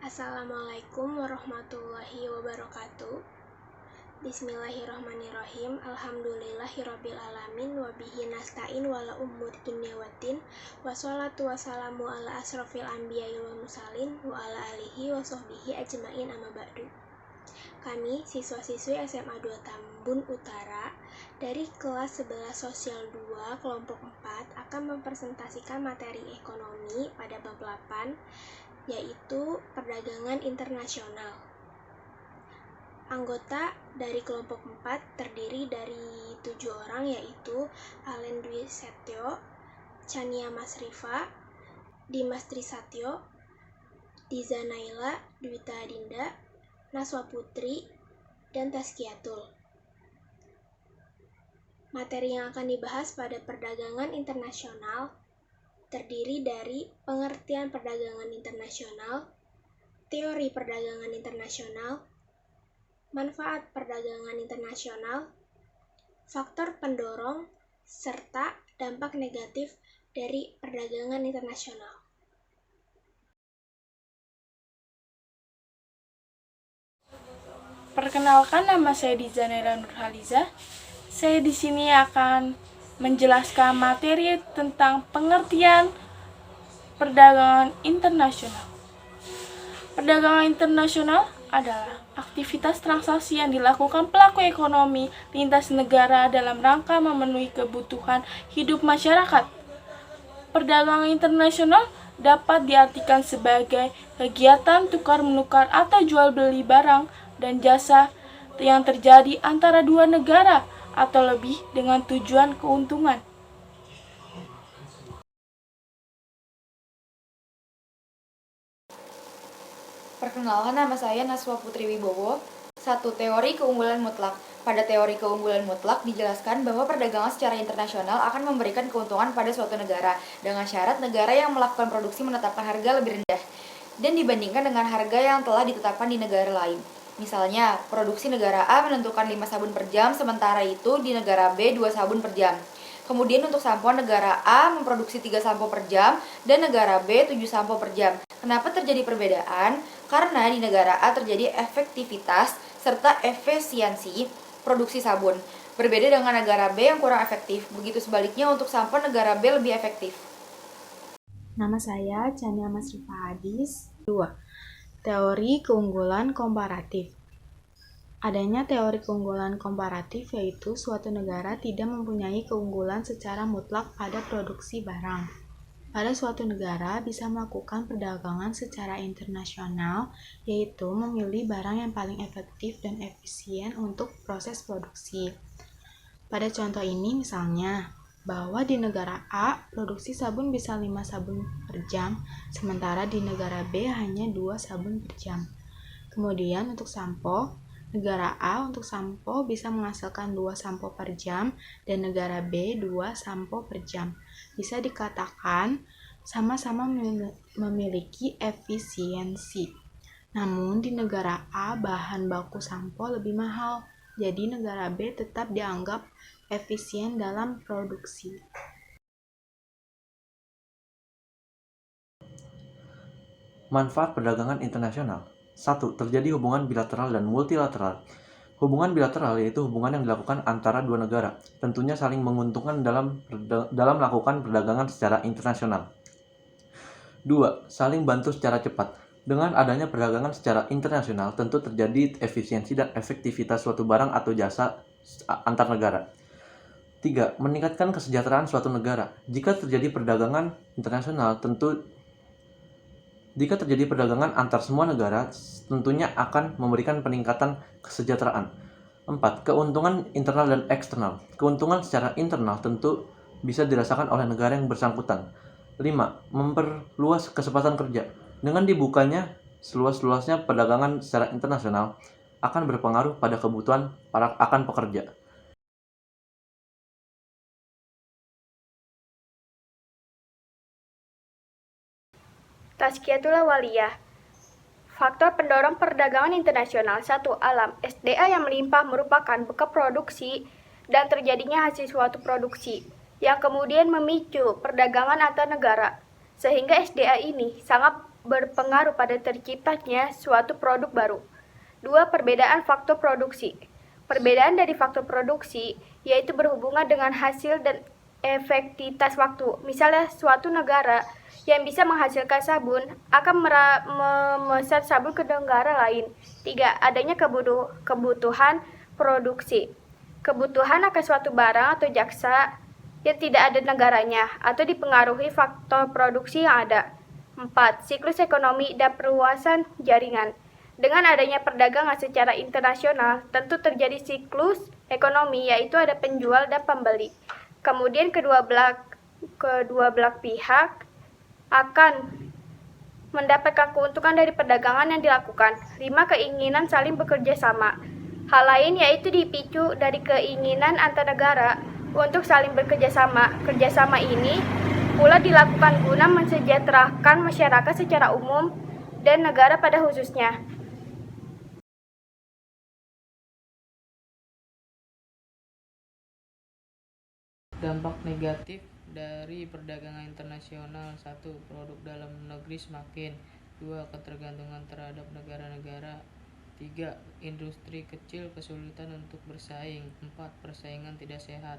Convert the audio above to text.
Assalamualaikum warahmatullahi wabarakatuh. Bismillahirrahmanirrahim. Alhamdulillahirabbil alamin wa bihi nasta'in wala umur dunya waddin. Wassalatu wassalamu ala asrofil anbiya'i wal mursalin wa ala alihi wa sahbihi ajmain amma ba'du. Kami siswa-siswi SMA 2 Tambun Utara dari kelas 11 Sosial 2 kelompok 4 akan mempresentasikan materi ekonomi pada bab 8, yaitu perdagangan internasional. Anggota dari kelompok 4 terdiri dari 7 orang, yaitu Alen Dwi Setio, Chania Masrifa, Dimas Trisatyo, Diza Naila, Dwita Dinda, Naswa Putri, dan Taskiatul. Materi yang akan dibahas pada perdagangan internasional terdiri dari pengertian perdagangan internasional, teori perdagangan internasional, manfaat perdagangan internasional, faktor pendorong, serta dampak negatif dari perdagangan internasional. Perkenalkan, nama saya Diza Naila Nurhaliza. Saya di sini akan menjelaskan materi tentang pengertian perdagangan internasional. Perdagangan internasional adalah aktivitas transaksi yang dilakukan pelaku ekonomi lintas negara dalam rangka memenuhi kebutuhan hidup masyarakat. Perdagangan internasional dapat diartikan sebagai kegiatan tukar-menukar atau jual-beli barang dan jasa yang terjadi antara dua negara atau lebih dengan tujuan keuntungan. Perkenalkan, nama saya Naswa Putri Wibowo. 1. Teori keunggulan mutlak. Pada teori keunggulan mutlak dijelaskan bahwa perdagangan secara internasional akan memberikan keuntungan pada suatu negara dengan syarat negara yang melakukan produksi menetapkan harga lebih rendah dan dibandingkan dengan harga yang telah ditetapkan di negara lain. Misalnya, produksi negara A menentukan 5 sabun per jam, sementara itu di negara B 2 sabun per jam. Kemudian untuk sampo, negara A memproduksi 3 sampo per jam dan negara B 7 sampo per jam. Kenapa terjadi perbedaan? Karena di negara A terjadi efektivitas serta efisiensi produksi sabun, berbeda dengan negara B yang kurang efektif. Begitu sebaliknya untuk sampo, negara B lebih efektif. Nama saya Chania Masrifa Hadis. 2. Teori keunggulan komparatif. Adanya teori keunggulan komparatif yaitu suatu negara tidak mempunyai keunggulan secara mutlak pada produksi barang. Pada suatu negara bisa melakukan perdagangan secara internasional, yaitu memilih barang yang paling efektif dan efisien untuk proses produksi. Pada contoh ini misalnya, bahwa di negara A, produksi sabun bisa 5 sabun per jam, sementara di negara B hanya 2 sabun per jam. Kemudian untuk sampo, negara A untuk sampo bisa menghasilkan 2 sampo per jam, dan negara B 2 sampo per jam. Bisa dikatakan sama-sama memiliki efisiensi. Namun di negara A, bahan baku sampo lebih mahal, jadi negara B tetap dianggap efisien dalam produksi. Manfaat perdagangan internasional. 1. Terjadi hubungan bilateral dan multilateral. Hubungan bilateral yaitu hubungan yang dilakukan antara dua negara, tentunya saling menguntungkan dalam melakukan perdagangan secara internasional. 2. Saling bantu secara cepat. Dengan adanya perdagangan secara internasional, tentu terjadi efisiensi dan efektivitas suatu barang atau jasa antar negara. 3. Meningkatkan kesejahteraan suatu negara. Jika terjadi perdagangan antar semua negara, tentunya akan memberikan peningkatan kesejahteraan. 4. Keuntungan internal dan eksternal. Keuntungan secara internal tentu bisa dirasakan oleh negara yang bersangkutan. 5. Memperluas kesempatan kerja. Dengan dibukanya seluas-luasnya perdagangan secara internasional akan berpengaruh pada kebutuhan akan pekerja. Tazkiyatul Awaliyah. Faktor pendorong perdagangan internasional. 1. Alam. SDA yang melimpah merupakan bekal produksi dan terjadinya hasil suatu produksi yang kemudian memicu perdagangan antar negara, sehingga SDA ini sangat berpengaruh pada terciptanya suatu produk baru. 2. Perbedaan faktor produksi. Perbedaan dari faktor produksi yaitu berhubungan dengan hasil dan efektivitas waktu. Misalnya, suatu negara yang bisa menghasilkan sabun akan memesan sabun ke negara lain. 3. Adanya kebutuhan produksi. Kebutuhan akan suatu barang atau jasa yang tidak ada negaranya atau dipengaruhi faktor produksi yang ada. 4. Siklus ekonomi dan perluasan jaringan. Dengan adanya perdagangan secara internasional, tentu terjadi siklus ekonomi, yaitu ada penjual dan pembeli. Kemudian kedua belah pihak akan mendapatkan keuntungan dari perdagangan yang dilakukan. 5. Keinginan saling bekerja sama. Hal lain yaitu dipicu dari keinginan antar negara untuk saling bekerja sama. Kerjasama ini pula dilakukan guna mensejahterakan masyarakat secara umum dan negara pada khususnya. Dampak negatif dari perdagangan internasional. 1. Produk dalam negeri semakin. 2. Ketergantungan terhadap negara-negara. 3. Industri kecil kesulitan untuk bersaing. 4. Persaingan tidak sehat.